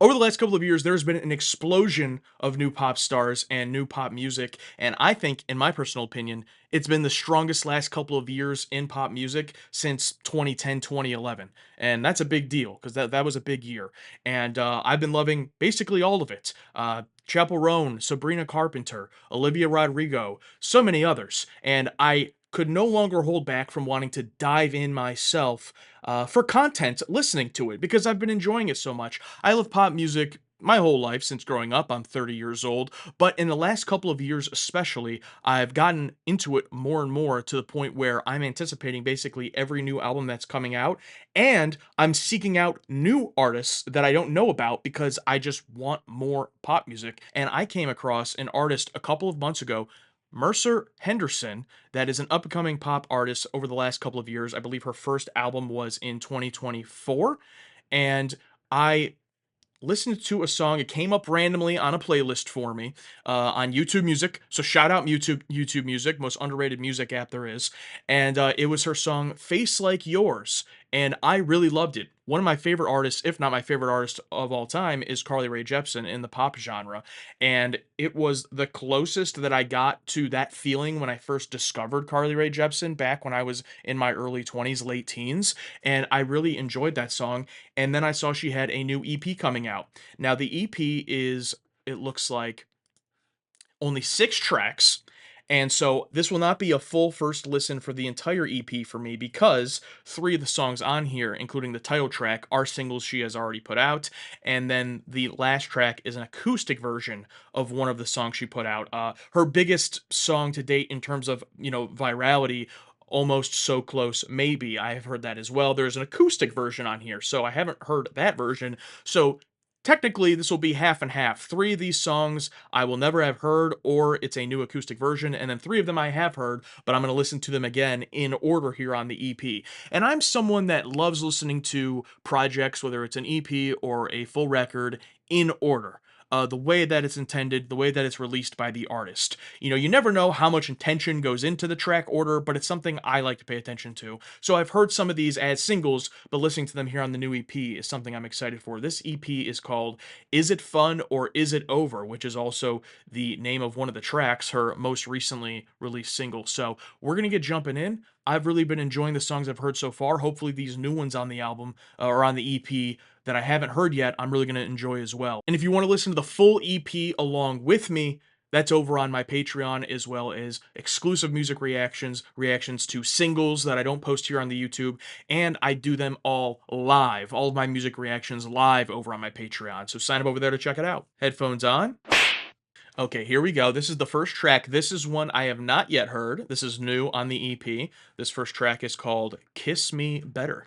Over the last couple of years, there's been an explosion of new pop stars and new pop music, and I think, in my personal opinion, it's been the strongest last couple of years in pop music since 2010, 2011, and that's a big deal because that was a big year, and I've been loving basically all of it. Chappell Roan, Sabrina Carpenter, Olivia Rodrigo, so many others, and I could no longer hold back from wanting to dive in myself for content listening to it because I've been enjoying it so much. I love pop music my whole life since growing up. I'm 30 years old, but in the last couple of years especially, I've gotten into it more and more to the point where I'm anticipating basically every new album that's coming out, and I'm seeking out new artists that I don't know about because I just want more pop music. And I came across an artist a couple of months ago, Mercer Henderson, that is an up-and-coming pop artist over the last couple of years. I believe her first album was in 2024, and I listened to a song. It came up randomly on a playlist for me on YouTube Music. So shout out YouTube Music, most underrated music app there is. And it was her song "Face Like Yours," and I really loved it. One of my favorite artists, if not my favorite artist of all time, is Carly Rae Jepsen in the pop genre, and it was the closest that I got to that feeling when I first discovered Carly Rae Jepsen back when I was in my early 20s, late teens, and I really enjoyed that song. And then I saw she had a new EP coming out. Now, the EP is, it looks like, only 6 tracks. And so this will not be a full first listen for the entire EP for me because 3 of the songs on here, including the title track, are singles she has already put out. And then the last track is an acoustic version of one of the songs she put out. Her biggest song to date in terms of, virality, Almost So Close, Maybe. I have heard that as well. There's an acoustic version on here, so I haven't heard that version. So technically, this will be half and half. 3 of these songs I will never have heard, or it's a new acoustic version, and then 3 of them I have heard, but I'm going to listen to them again in order here on the EP. And I'm someone that loves listening to projects, whether it's an EP or a full record, in order. The way that it's intended, the way that it's released by the artist. You never know how much intention goes into the track order, but it's something I like to pay attention to. So I've heard some of these as singles, but listening to them here on the new EP is something I'm excited for. This EP is called Is It Fun or Is It Over, which is also the name of one of the tracks, her most recently released single. So we're going to get jumping in. I've really been enjoying the songs I've heard so far. Hopefully these new ones on the album or on the EP that I haven't heard yet, I'm really going to enjoy as well. And if you want to listen to the full EP along with me, that's over on my Patreon, as well as exclusive music reactions to singles that I don't post here on the YouTube, and I do them all live, all of my music reactions live over on my Patreon. So sign up over there to check it out. Headphones on. Okay, here we go. This is the first track. This is one I have not yet heard. This is new on the EP. This first track is called Kiss Me Better.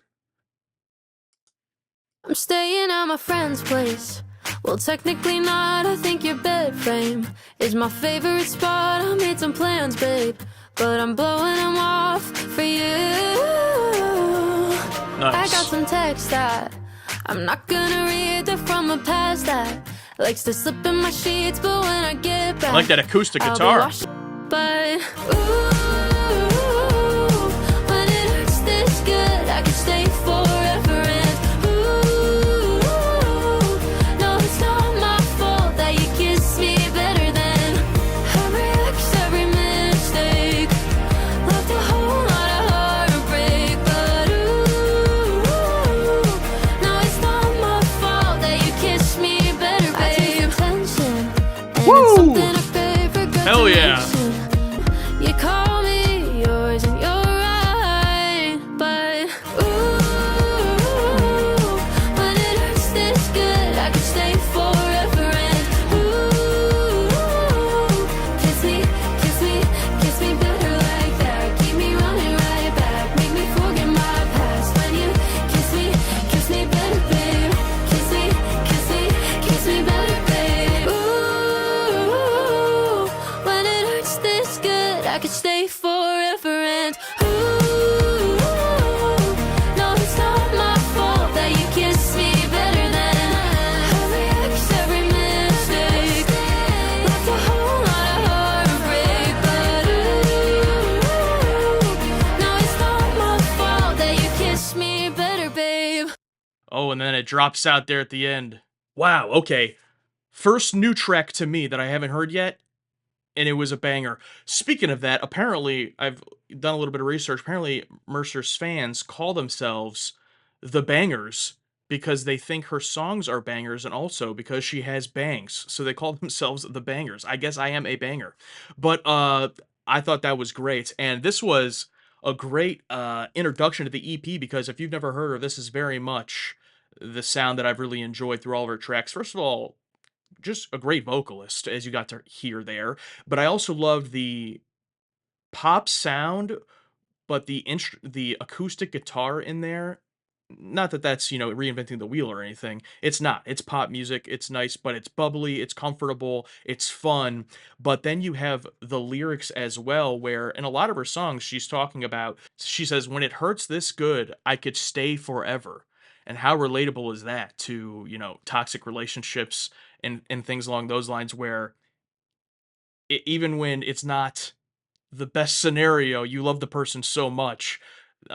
I'm staying at my friend's place. Well, technically not. I think your bed frame is my favorite spot. I made some plans, babe, but I'm blowing them off for you. Nice. I got some text that I'm not gonna read. They're from a past that likes to slip in my sheets, but when I get back, I like that acoustic guitar. But ooh, when it hurts this good, I could stay forever. And ooh, no, it's not my fault that you kiss me better than every ex, every mistake. Left a whole lot of heartbreak, but ooh, no, it's not my fault that you kiss me better, babe. I take attention, and Woo! it's something I crave for good. Hell yeah. You call me yours and you're right, but ooh, when it hurts this good, I could stay forever. And ooh, kiss me better like that. Keep me running right back, make me forget my past. When you kiss me better, babe. Kiss me better, babe. Ooh, when it hurts this good, I could stay forever. And ooh, no, it's not my fault that you kiss me better than every ex, every mistake. Left a whole lot of heartbreak, but ooh, no, it's not my fault that you kiss me better, babe. Oh, and then it drops out there at the end. Wow, okay. First new track to me that I haven't heard yet, and it was a banger. Speaking of that, apparently, I've done a little bit of research. Apparently, Mercer's fans call themselves the Bangers because they think her songs are bangers and also because she has bangs. So they call themselves the Bangers. I guess I am a banger. But I thought that was great. And this was a great introduction to the EP because if you've never heard her, this is very much the sound that I've really enjoyed through all of her tracks. First of all, just a great vocalist, as you got to hear there, but I also loved the pop sound, but the acoustic guitar in there, not that that's, reinventing the wheel or anything. It's not. It's pop music, it's nice, but it's bubbly, it's comfortable, it's fun, but then you have the lyrics as well, where in a lot of her songs, she says, "When it hurts this good, I could stay forever." And how relatable is that to, toxic relationships and things along those lines where even when it's not the best scenario, you love the person so much,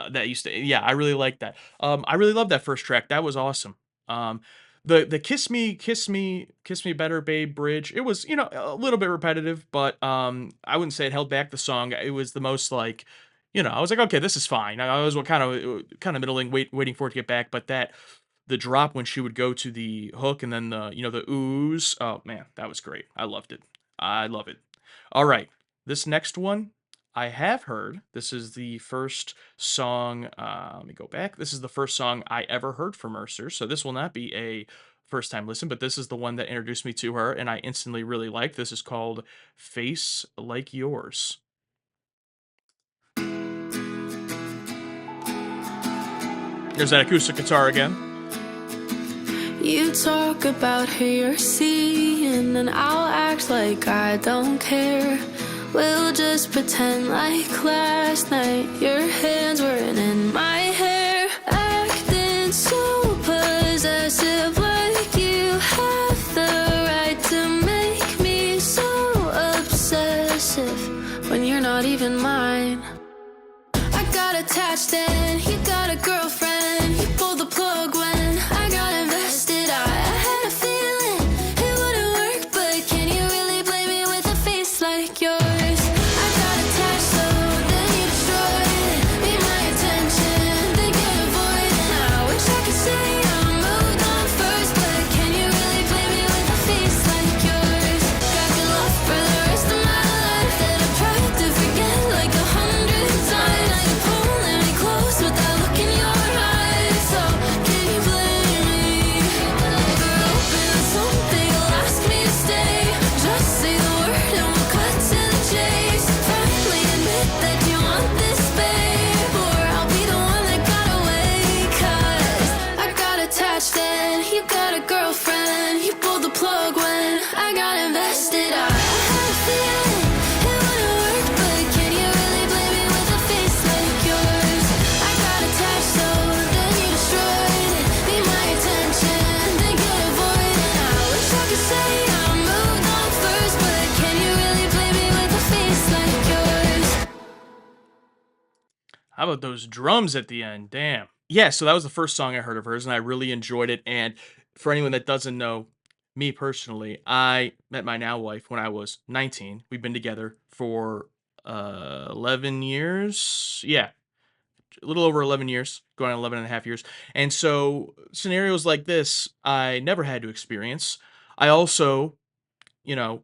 that you stay. Yeah, I really like that. I really love that first track, that was awesome. Um, the Kiss Me Better, Babe" bridge, it was, a little bit repetitive, but, I wouldn't say it held back the song, it was the most, like, I was like, "Okay, this is fine." I was kinda middling, waiting for it to get back, but the drop when she would go to the hook and then the oohs, oh, man, that was great. I loved it. I love it. Alright, this next one, I have heard. This is the first song, let me go back. This is the first song I ever heard from Mercer, so this will not be a first time listen, but this is the one that introduced me to her, and I instantly really liked. This is called "Face Like Yours." There's that acoustic guitar again. You talk about who you're seeing, and I'll act like I don't care. We'll just pretend like last night your hands weren't in my hair. Acting so possessive, like you have the right to make me so obsessive when you're not even mine. I got attached and you got a girlfriend. You pulled the plug when I got invested. I had a feeling it wouldn't work, but can you really blame me with a face like yours? I got attached, so then you destroyed it. Be my attention, then get a void. And I wish I could say I moved on first, but can you really blame me with a face like yours? Got your love for the rest of my life that I tried to forget like 100 times. Now you're pulling me close with that look in your eyes. So can you blame me for hoping something will ask me to stay? Just say the word and we'll cut to the chase. Finally admit that you want this, babe, or I'll be the one that got away. 'Cause I got attached and you got a girlfriend. You pulled the plug when I got invested. I had a feeling it wouldn't work, but can you really blame me with a face like yours? I got attached, so then you destroyed it. Be my attention, then get a void. And I wish I could say I moved on first, but can you really blame me with a face like yours? How about those drums at the end? Damn. Yeah, so that was the first song I heard of hers, and I really enjoyed it. And for anyone that doesn't know me personally, I met my now wife when I was 19. We've been together for 11 years. Yeah, a little over 11 years, going on 11 and a half years. And so scenarios like this, I never had to experience. I also, you know,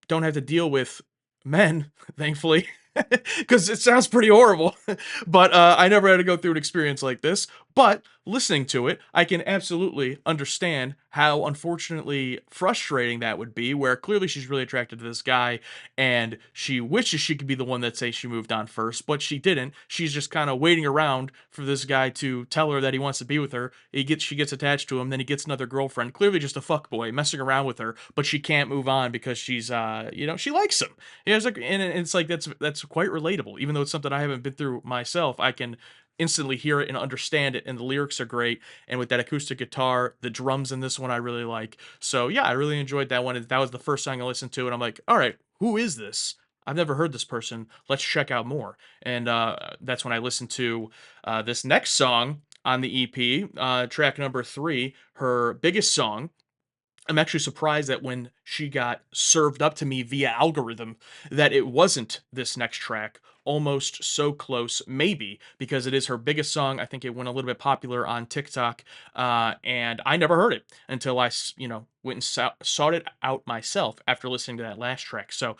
don't have to deal with men, thankfully, because it sounds pretty horrible. But I never had to go through an experience like this. But listening to it, I can absolutely understand how unfortunately frustrating that would be. Where clearly she's really attracted to this guy, and she wishes she could be the one that say she moved on first, but she didn't. She's just kind of waiting around for this guy to tell her that he wants to be with her. She gets attached to him, then he gets another girlfriend, clearly just a fuck boy messing around with her, but she can't move on because she's she likes him. Yeah, it's like, and it's like that's quite relatable. Even though it's something I haven't been through myself, I can instantly hear it and understand it, and the lyrics are great. And with that acoustic guitar, the drums in this one I really like. So yeah, I really enjoyed that one. And that was the first song I listened to, and I'm like, all right, who is this? I've never heard this person. Let's check out more. And that's when I listened to this next song on the EP, track number 3, her biggest song. I'm actually surprised that when she got served up to me via algorithm, that it wasn't this next track, Almost So Close, maybe because it is her biggest song. I think it went a little bit popular on TikTok, and I never heard it until went and sought it out myself after listening to that last track. So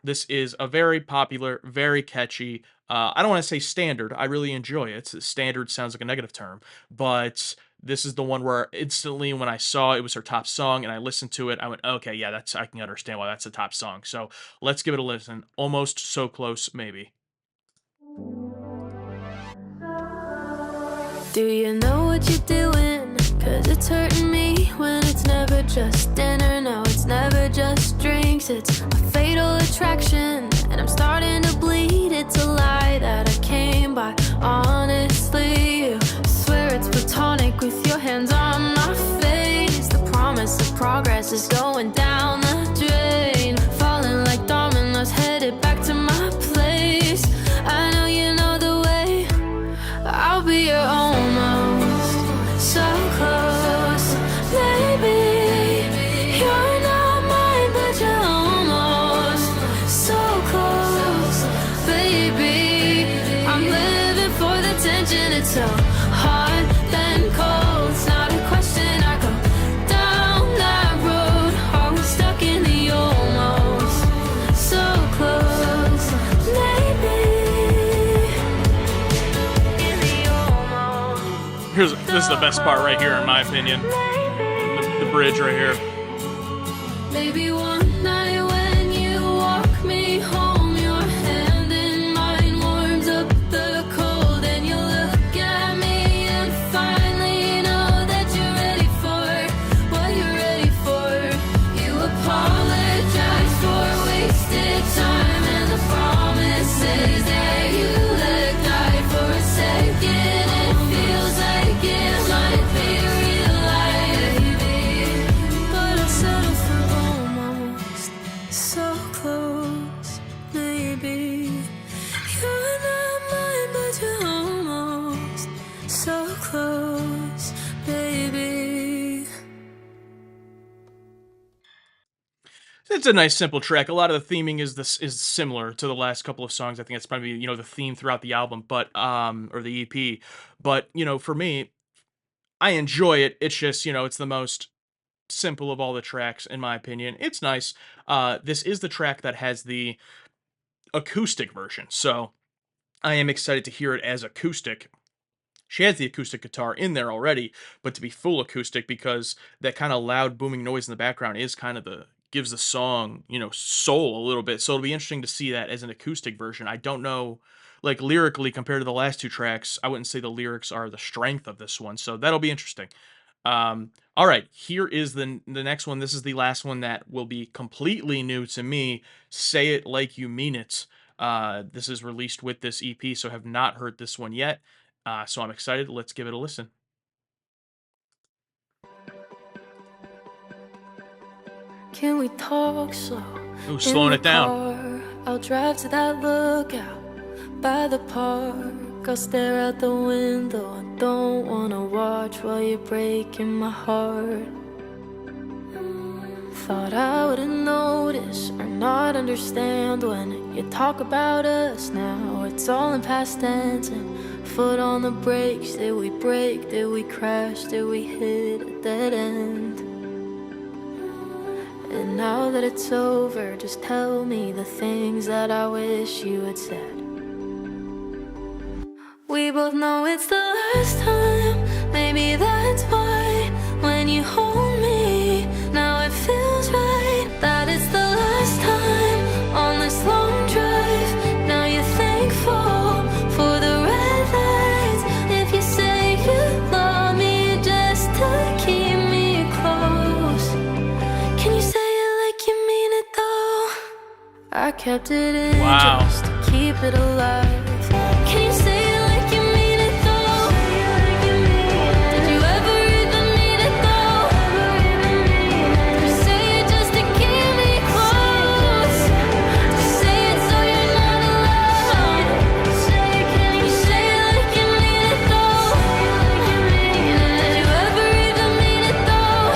this is a very popular, very catchy. I don't want to say standard. I really enjoy it. Standard sounds like a negative term, but this is the one where instantly when I saw it was her top song and I listened to it, I went, okay, yeah, I can understand why that's the top song. So let's give it a listen. Almost So Close, maybe. Do you know what you're doing? Cause it's hurting me when it's never just dinner. No, it's never just drinks. It's a fatal attraction and I'm starting to bleed. It's a lie that I came by. Honestly, you swear it's platonic with your hands on my face. The promise of progress is going down the drain. Falling like dominoes, headed back to my place. I know you know the way. I'll be your almost so close, baby. You're not mine, but you're almost so close, baby. I'm living for the tension. It's so hot then cold. It's not a question. I go down that road. Are we stuck in the almost so close, maybe? This is the best part right here, in my opinion. The bridge right here. Maybe one night when you walk me home, your hand in mine warms up the cold, and you look at me and finally know that you're ready for what you're ready for. You apologize for wasted time and the promises that you let die for a second. It feels like it might be real life, baby, but I'll settle for almost so close, maybe. You're not mine, but you're almost so close, baby. It's a nice simple track. A lot of the theming is similar to the last couple of songs. I think it's probably the theme throughout the album, but or the EP. But for me, I enjoy it. It's just it's the most simple of all the tracks in my opinion. It's nice. This is the track that has the acoustic version, so I am excited to hear it as acoustic. She has the acoustic guitar in there already, but to be full acoustic because that kind of loud booming noise in the background is kind of the gives the song, soul a little bit. So it'll be interesting to see that as an acoustic version. I don't know, like lyrically compared to the last two tracks, I wouldn't say the lyrics are the strength of this one. So that'll be interesting. All right, here is the next one. This is the last one that will be completely new to me. Say It Like You Mean It. This is released with this EP, so have not heard this one yet. So I'm excited. Let's give it a listen. Can we talk slow? Ooh, slowing it down. Car, I'll drive to that lookout by the park. I'll stare out the window. I don't wanna watch while you're breaking my heart. Thought I wouldn't notice or not understand when you talk about us. Now it's all in past tense and foot on the brakes. Did we break? Did we crash? Did we hit a dead end? And now that it's over, just tell me the things that I wish you had said. We both know it's the last time. Maybe that's why when you hold me, now it feels right that it's the last time on this long drive. Now you're thankful for the red lights. If you say you love me just to keep me close, can you say it like you mean it though? I kept it in just to keep it alive. Can you say it like you mean it though? Did you ever even mean it though? You say it just to keep me close. You say it so you're not alone. Can you say it like you mean it though? Did you ever even mean it though?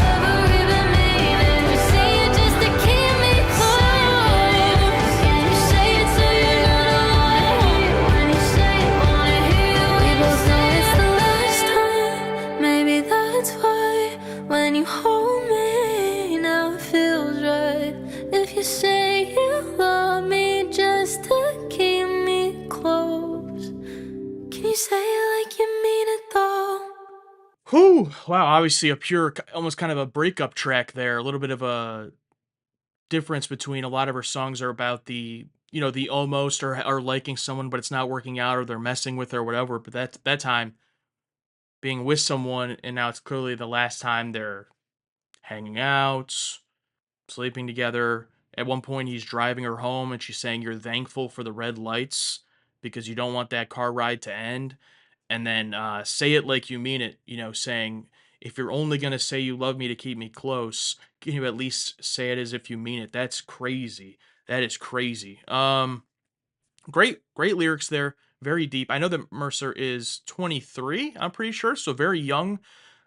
Wow, obviously a pure almost kind of a breakup track there, a little bit of a difference between a lot of her songs are about the, the almost or liking someone, but it's not working out or they're messing with her or whatever, but that time being with someone and now it's clearly the last time they're hanging out, sleeping together. At one point, he's driving her home and she's saying, "You're thankful for the red lights because you don't want that car ride to end." And then say it like you mean it, saying, "If you're only going to say you love me to keep me close, can you at least say it as if you mean it?" That's crazy. That is crazy. Great lyrics there. Very deep. I know that Mercer is 23, I'm pretty sure, so very young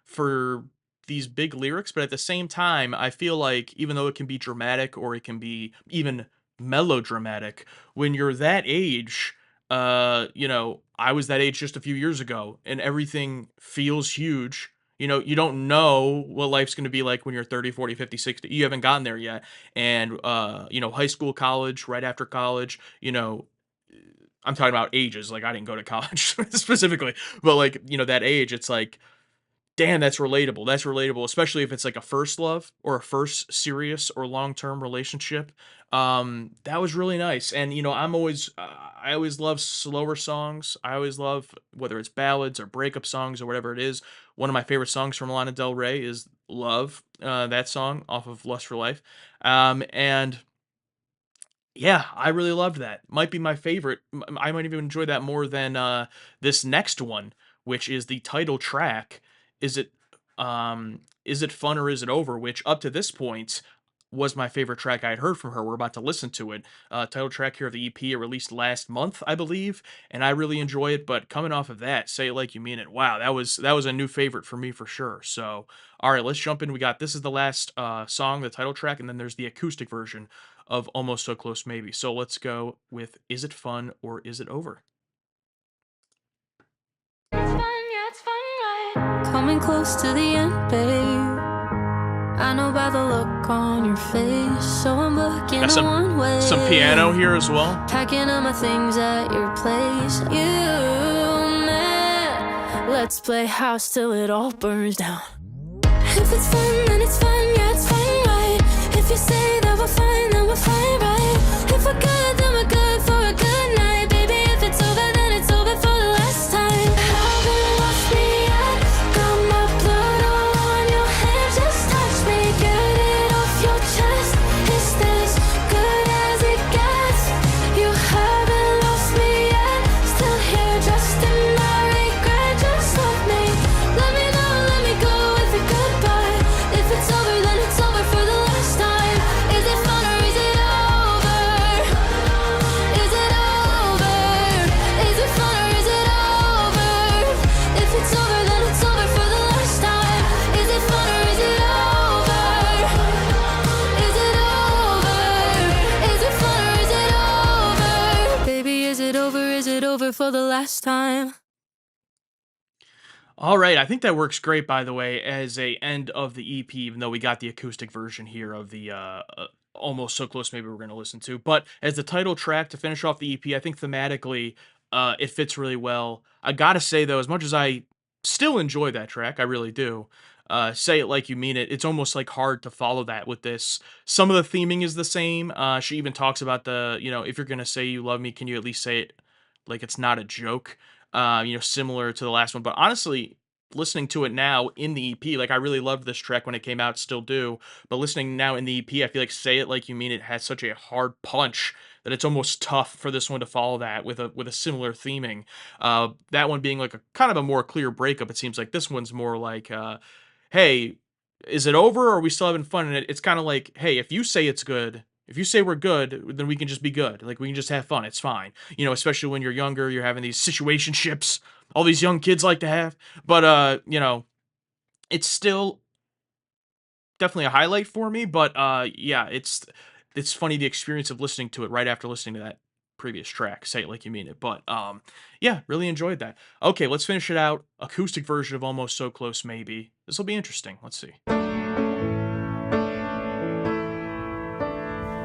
for these big lyrics, but at the same time, I feel like even though it can be dramatic or it can be even melodramatic, when you're that age, I was that age just a few years ago and everything feels huge. You don't know what life's going to be like when you're 30, 40, 50, 60. You haven't gotten there yet. And high school, college, right after college, I'm talking about ages. Like I didn't go to college specifically, but like, that age, it's like, damn, that's relatable. That's relatable, especially if it's like a first love or a first serious or long-term relationship. That was really nice. And I always love slower songs. I always love whether it's ballads or breakup songs or whatever it is. One of my favorite songs from Lana Del Rey is Love, that song off of Lust for Life. And yeah, I really loved that. Might be my favorite. I might even enjoy that more than this next one, which is the title track. Is it is it fun or is it over? Which up to this point was my favorite track I had heard from her. We're about to listen to it. Title track here of the EP, it released last month, I believe, and I really enjoy it. But coming off of that, Say It Like You Mean It. Wow, that was a new favorite for me for sure. So all right, let's jump in. We got This Is the Last song, the title track, and then there's the acoustic version of Almost So Close Maybe. So let's go with Is It Fun or Is It Over? It's fun, yeah, it's fun, right? Coming close to the end, babe. I know by the look on your face, so I'm looking Got one way. some piano here as well. Packing up my things at your place. Let's play house till it all burns down. If it's fun, then it's fun, yeah, it's fun, right? If you say that we're fine, then we're fine, right? If we're good, then we're good for a good night, baby. If it's over, then it's over for the last time. Haven't lost me yet. Got my blood all on your hands, just touch me. Get it off your chest. Is this good as it gets? You haven't lost me yet. Still here, just in my regret. Just love me. Let me know, let me go with a goodbye. If it's over, then it's over for the last time. Is it fun or is it over? Is it over? Is it fun or is it over? If it's over, then it's over for the last time. Is it fun or is it over? Is it over? Is it fun or is it over? Baby, is it over? Is it over for the last time? All right, I think that works great, by the way, as a end of the EP. Even though we got the acoustic version here of the almost so close, maybe we're going to listen to. But as the title track to finish off the EP, I think thematically, it fits really well. I gotta say though, as much as I still enjoy that track, I really do. Say It Like You Mean It. It's almost like hard to follow that with this. Some of the theming is the same. She even talks about if you're gonna say you love me, can you at least say it like it's not a joke? Similar to the last one. But honestly, listening to it now in the EP, like I really loved this track when it came out, still do. But listening now in the EP, I feel like Say It Like You Mean It has such a hard punch that it's almost tough for this one to follow that with a similar theming. That one being like a kind of a more clear breakup. It seems like this one's more like, hey, is it over or are we still having fun? And it's kind of like, hey, if you say it's good, if you say we're good, then we can just be good. Like we can just have fun. It's fine. Especially when you're younger, you're having these situationships all these young kids like to have. But it's still definitely a highlight for me. But yeah, it's funny the experience of listening to it right after listening to that previous track. Say It Like You Mean It. But yeah, really enjoyed that. Okay, let's finish it out. Acoustic version of Almost So Close Maybe. This will be interesting. Let's see.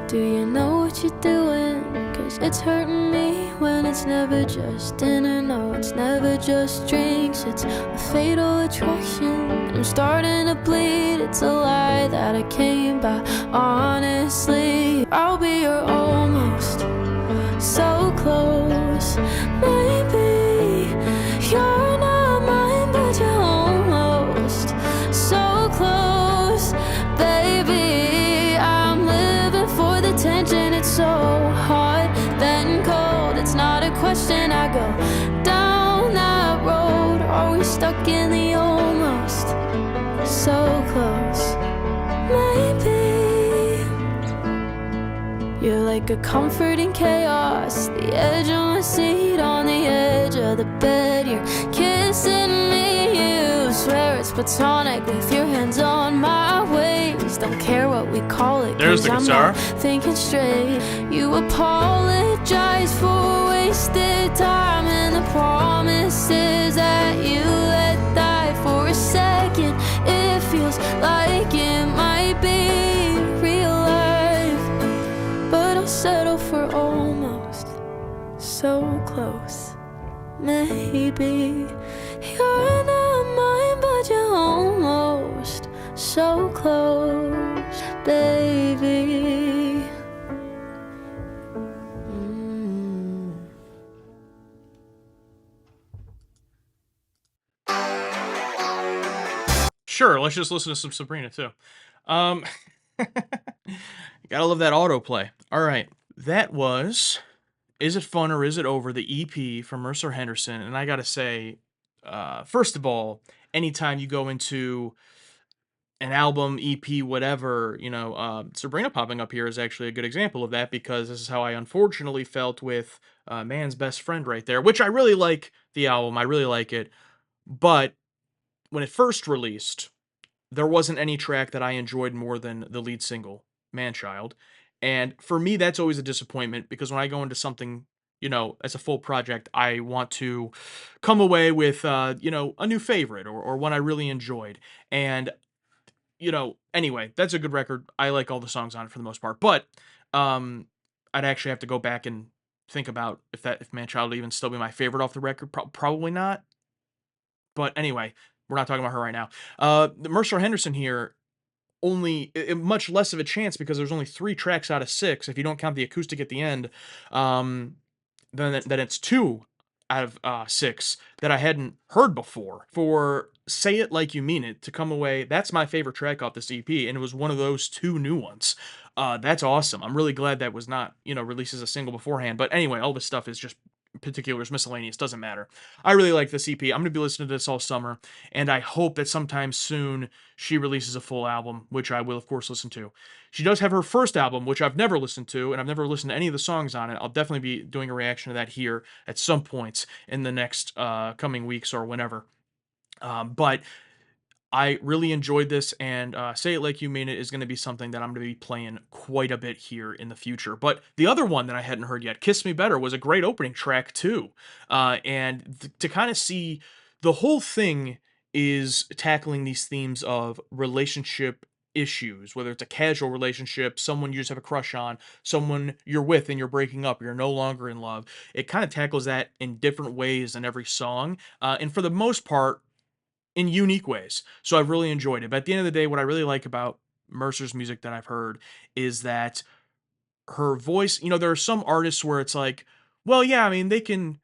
Do you know what you're doing? knows it's hurting me when it's never just dinner. No, it's never just drinks. It's a fatal attraction. I'm starting to bleed. It's a lie that I came by. Honestly, I'll be your almost so close. Maybe you're not mine, but you're almost so close, baby. I'm living for the tension. It's so hot, then cold. It's not a question. I go down that road. Are we stuck in the almost so close? Maybe you're like a comforting chaos, the edge of my seat, on the edge of the bed. You're kissing me, you swear it's platonic, with your hands on my waist. Don't care what we call it, There's the 'cause guitar. I'm not thinking straight. You apologize for wasted time and the promises that you let die. For a second it feels like it might be real life, but I'll settle for almost so close. Maybe you're not mine, but you're almost so close, baby. Sure, let's just listen to some Sabrina too. Um, gotta love that autoplay. All right, that was "Is It Fun or Is It Over?" the EP from Mercer Henderson, and I gotta say, first of all, anytime you go into an album, EP, whatever, Sabrina popping up here is actually a good example of that because this is how I unfortunately felt with Man's Best Friend right there, which I really like the album. I really like it, but when it first released, there wasn't any track that I enjoyed more than the lead single, "Manchild," and for me, that's always a disappointment because when I go into something, as a full project, I want to come away with, a new favorite or one I really enjoyed, and, anyway, that's a good record. I like all the songs on it for the most part, but, um, I'd actually have to go back and think about if "Manchild" would even still be my favorite off the record. Probably not, but anyway, we're not talking about her right now. The Mercer Henderson here only much less of a chance because there's only 3 tracks out of 6 if you don't count the acoustic at the end. Um, then it's 2 out of, 6 that I hadn't heard before. For "Say It Like You Mean It" to come away, that's my favorite track off this EP, and it was one of those 2 new ones. That's awesome. I'm really glad that was not, released as a single beforehand, but anyway, all this stuff is just particulars, miscellaneous, doesn't matter. I really like this EP. I'm gonna be listening to this all summer, and I hope that sometime soon she releases a full album, which I will, of course, listen to. She does have her first album, which I've never listened to, and I've never listened to any of the songs on it. I'll definitely be doing a reaction to that here at some points in the next coming weeks or whenever. But I really enjoyed this, and "Say It Like You Mean It" is going to be something that I'm going to be playing quite a bit here in the future. But the other one that I hadn't heard yet, "Kiss Me Better," was a great opening track too. To kind of see the whole thing is tackling these themes of relationship issues, whether it's a casual relationship, someone you just have a crush on, someone you're with and you're breaking up, you're no longer in love. It kind of tackles that in different ways in every song. And for the most part, in unique ways. So I've really enjoyed it. But at the end of the day, what I really like about Mercer's music that I've heard is that her voice, there are some artists where it's like, well, yeah, I mean, they can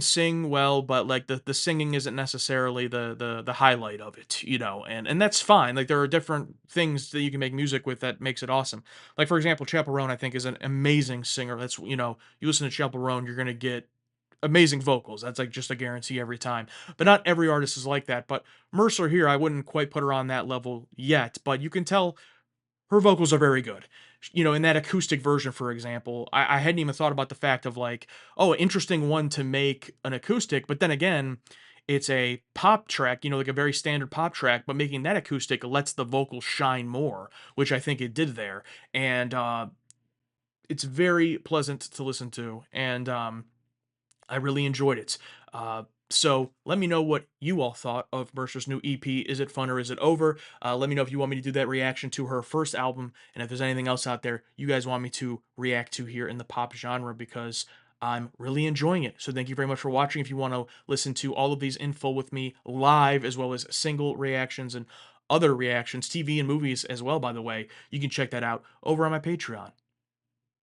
sing well, but like the singing isn't necessarily the highlight of it, and that's fine. Like there are different things that you can make music with that makes it awesome. Like for example, Chappell Roan I think is an amazing singer. That's you listen to Chappell Roan, you're gonna get amazing vocals. That's like just a guarantee every time. But not every artist is like that. But Mercer here, I wouldn't quite put her on that level yet, but you can tell her vocals are very good. In that acoustic version, for example, I hadn't even thought about the fact of like, oh, interesting one to make an acoustic, but then again, it's a pop track, like a very standard pop track, but making that acoustic lets the vocals shine more, which I think it did there. And it's very pleasant to listen to. And I really enjoyed it. So let me know what you all thought of Mercer's new EP. Is it fun or is it over? Let me know if you want me to do that reaction to her first album, and if there's anything else out there you guys want me to react to here in the pop genre, because I'm really enjoying it. So thank you very much for watching. If you want to listen to all of these in full with me live, as well as single reactions and other reactions, TV and movies as well, by the way, you can check that out over on my Patreon.